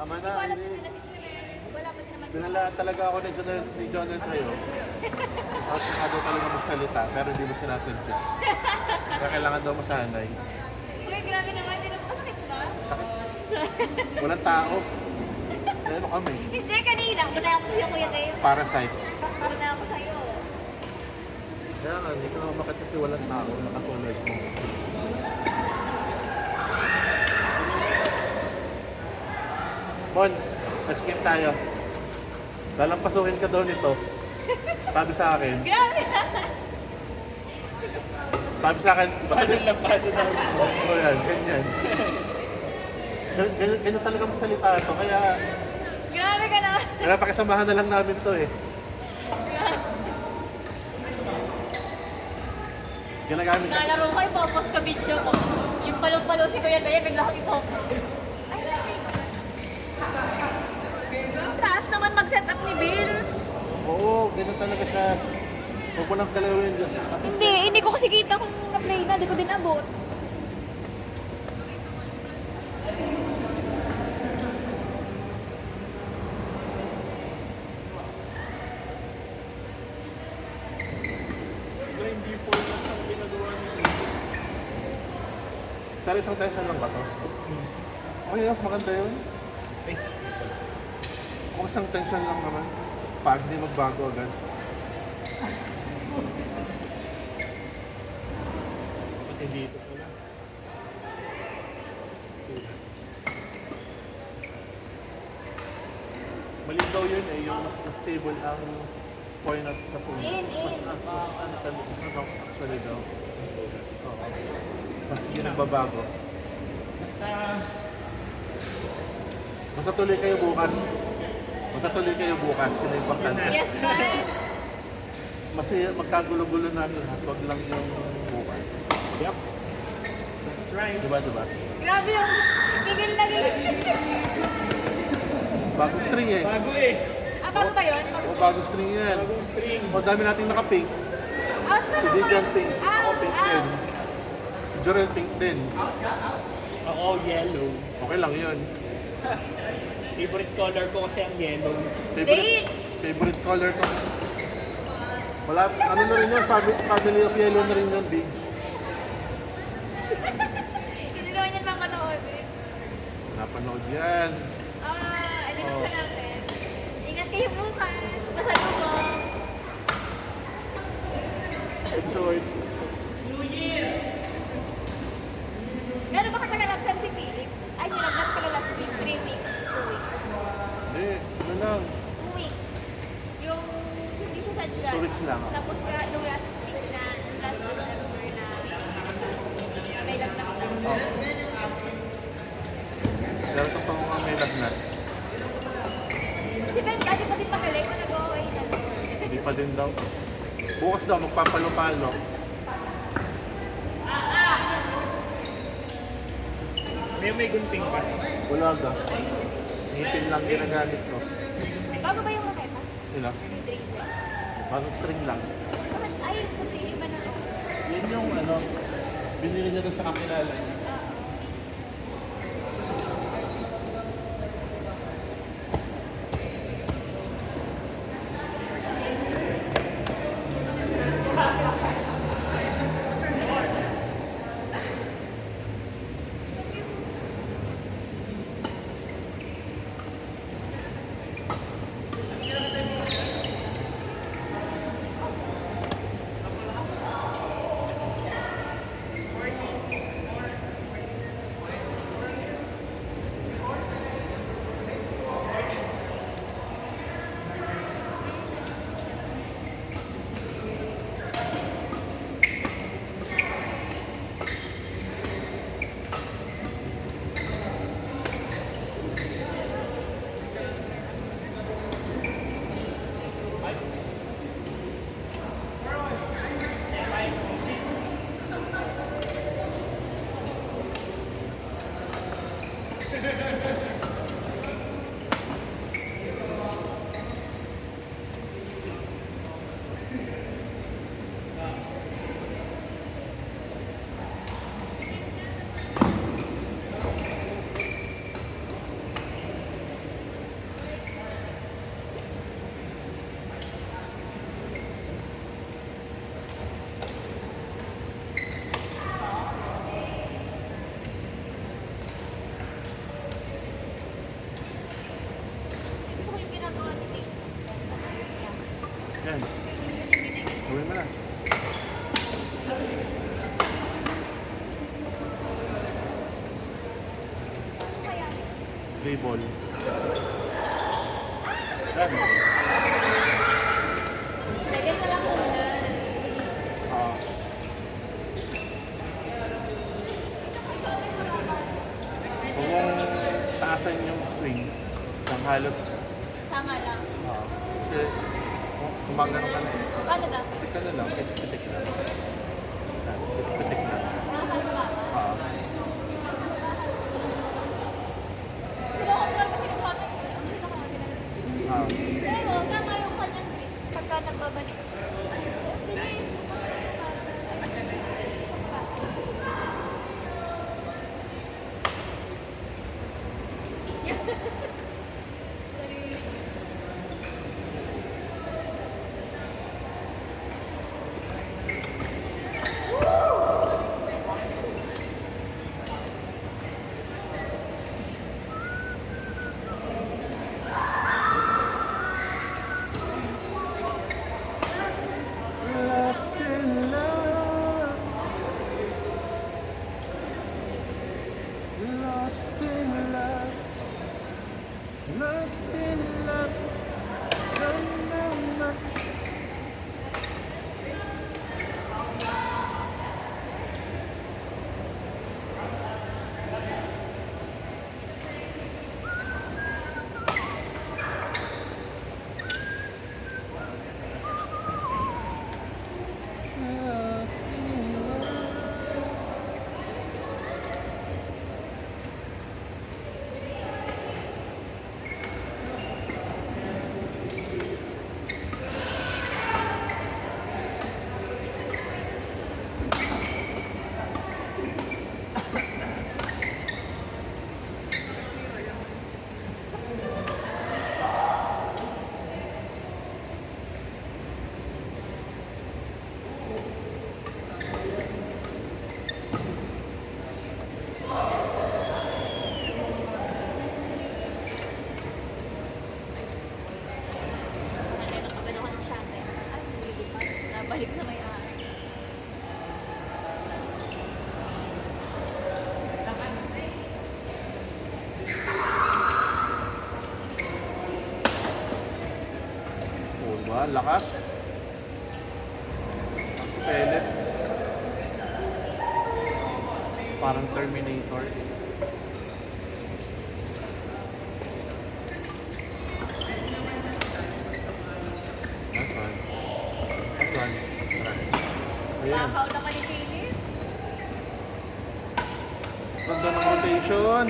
Tama Hindi ko na, alam kung pinasip siya rin. Wala pa din naman. dinala talaga ako ni Jonel sa'yo. Tapos nga daw talaga magsalita, pero hindi mo sinasadya. Kaya kailangan daw masanay. Uy, grabe naman. Hindi naman masakit ba? Sakit. Walang tao. Ano kami? Hindi, kanina. Punta ako sa'yo, Kuya Dave. Parasite. Para na ako sa'yo. Kaya nga, hindi ka umakit kasi walang tao. Nakatulad mo. Bon, let's game tayo. Lalampasuhin ka daw nito. Sabi sa akin. Grabe! Sabi sa akin, Paano lampasan ako? oh, yan, ganyan. Ganyan talaga magsalita ito. Kaya, Grabe ka na! pakisamahan na lang namin to eh. Ginagamit kasi. Nalaro ko, ipopost ka video ko. Yung palo-palo si Kuya Dave, bigla ko ipopost. Taas naman mag-set up ni Bill. Oo, ganyan talaga siya. Huwag mo nang galawin dyan. Hindi ko kasi kita kung na-play na, di ko din abot. Hindi po lang ang ginagawa niyo. Pero isang tension lang ba to? Okay, mas maganda yun. Ay, Kung isang tension lang naman, pag hindi magbago agad. pati dito pala. Malinaw yun eh, yung mas stable ang point at sa phone. In. Ano actually daw. Oo. Mas yun ang babago. Basta, Basta tuloy kayo bukas. Basta tuloy kayo bukas. Yun ang importante. Yes, man! Kasi magkagulo-gulo namin ha. Huwag lang yung bukas. yep. That's right. Diba? Grabe yung tigil na rin. Bagong string eh. Bago eh. Bago ba yun? O bagong string yan. Bagong string. O dami nating naka-pink. Si Dijan pink. Ako pink din. Si Jorel pink din. Ako, yellow. Okay lang yun. Favorite color ko kasi ang yellow. Favorite color ko. Wala, ano na rin yun, family of yellow na rin yun, big. Hindi naman yan mapanood eh. Napanood yan. Edit pa natin. Ingat kayo bukas. Pasalubong. Enjoy. Gano'n ba katagal absent si Philip? Ay, nilaglat pala last week. 3 weeks. 2 weeks. Hindi, ano lang. 2 weeks. Yung hindi siya sa dyan. 2 weeks lang. Tapos ka, nung last week na, last December na, may lagnat na. Oh. Pero ito pa mga may lagnat. Si Ben, dati pa din magaling kung nag-away na. Hindi pa din daw. Bukas daw, magpapalo-palo. May gunting pa. Wala ga. Ngipin lang ginagamit ko. Bago ba yung raketa? Sila? Tracer. Bagong string lang. Bakit? Ay, puti, iba na to. Yan yung ano, binili niya doon sa kakilala niya. Yan. Gawin mo na. Play ball. Yan. Lagyan ka lang muna. Ah. Huwag mong taasan yung swing. Nang halos. Tama lang. Kasi kumagano ka na eh. Paano daw? Pitik ka na lang. Pitik lang. Pitik lang. Nakakalawa. Ah. Sinukontrol kasi yung shot. Ang sino ko kasi Ah. pero tama yung kanyang grip pagka nagbabalik. Bilis. Lost in love. Lost in love. Lost in love. Don't know much. Lost in love. Ano yung nakagano ka ng shot eh. Ay, hindi pa. Nabalik sa may-ari. Oh, diba? Lakas. Pellet. Parang Terminator. That's one. That's one. Ayan. Bakaw naman ni Philip. Ganda ng rotation.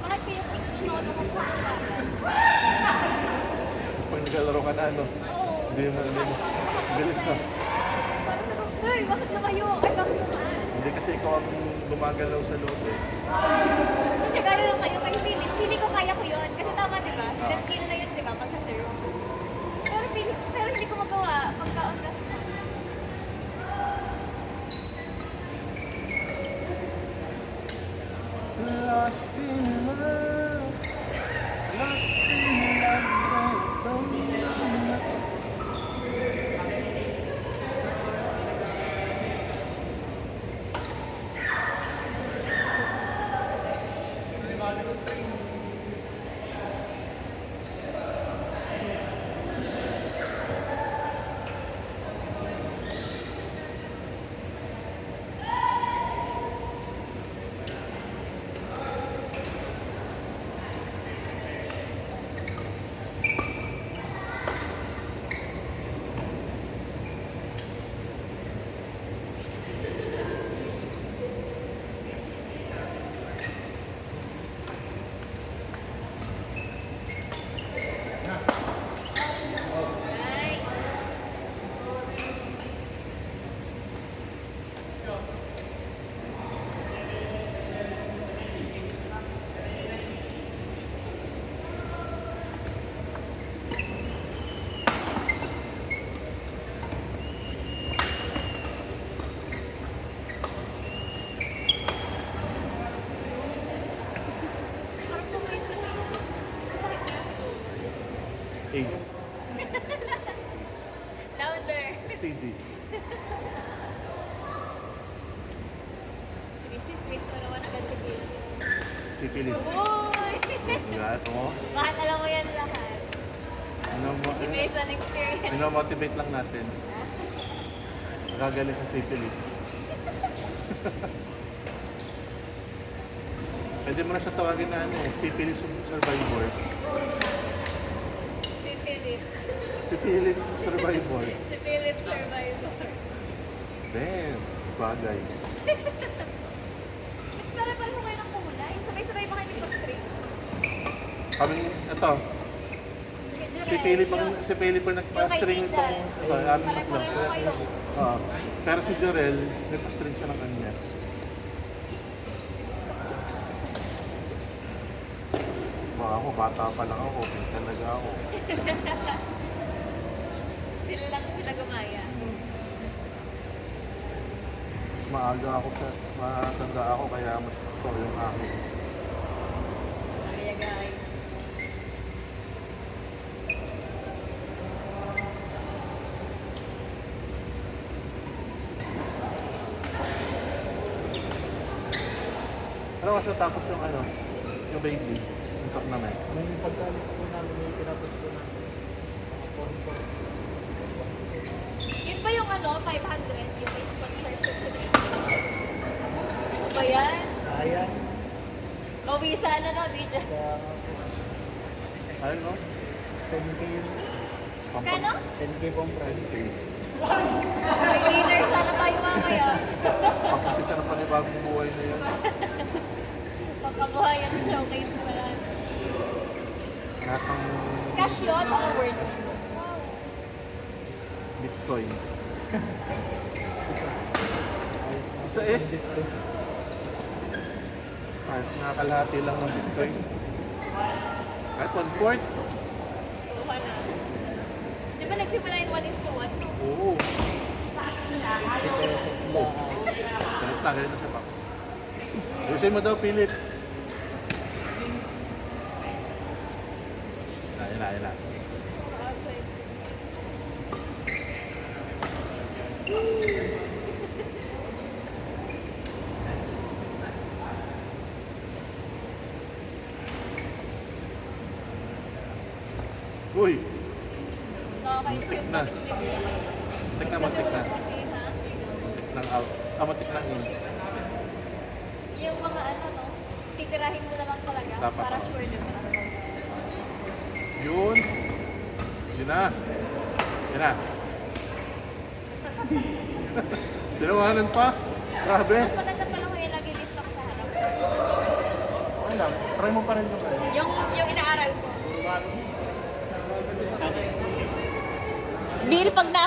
Bakit kayo kung nanonood ako po? Pag naglalaro ka na, ano? Oo. Hindi mo. Bilis na. Ay, bakit na kayo? Ay, bakit naman? Hindi kasi ikaw ang gumagalaw sa loob eh. Nagano lang kayo kay Philip. Pili ko kaya ko yun. Kasi tama, di ba? That kill na yun, di ba? Pag sa serve. Pero hindi ko magawa. Pagka on gas na. Lost in love. Lost in love. Don't know much. AIDS. Louder. STD. Chismis mo naman agad si Bill. Syphilis. Uy! Diba? Ito mo. Bakit alam mo yan lahat? Based on experience. Minomotivate lang natin. Gagaling sa syphilis. Pwede mo na siya tawagin na ano eh, syphilis survivor. Si Philip. Syphilis survivor. Si Philip Survivor. Then, bagay. Para-para mo kayo ng kulay. Sabay-sabay ba kayo nagpa-string? Kami, ito, si Philip ang nagpa-string itong, ito, amin tatlo. Pare-pareho kayo. Pero si Jorel, nagpa-string siya ng kanya. Ako, bata pa lang ako, talaga ako. Sila lang sila gumaya. Maaga ako, matanda ako, kaya mas ito yung akin. Kaya guys. Ano mas natapos yung ano, yung baby, yung tournament? Nung pagkaalis po namin, yung tinapos po namin. Yun ba yung ano, 500? Yung may sponsorship ko na yun? Ano ba yan? Sayang. Mawisa na no, DJ. Kaya Ayun no? 10K yun. Kano? 10K pong price. May dinner sana tayo mamaya. Pagkakisa ng panibagong buhay na yun. Pagkabuhayan showcase mo lang. Lahat ng Cash yun o words? Bitcoin. Isa eh. Nakakalahati lang ng Bitcoin. Kahit 1/4. Kuha na. Di ba nagsimula yung 1:1? Oo. 50 pesos lang. Ganito siya pa. Ayusin mo daw, Philip. Ila. Uy, Nakaka-insume na. kami ni Bea. matik na. Kasi walang puti, ha? Matik lang out. Matik lang in. Yung mga ano, no? Titirahin mo na lang talaga. Dapat, Para oo. sure din na. Yun. Yun na. Yun na. Tinawanan pa. Grabe. Mas maganda pala kung yung lagi listock sa harap. Okay lang. Try mo pa rin yung ano. Yung inaaral ko. Bill, pag na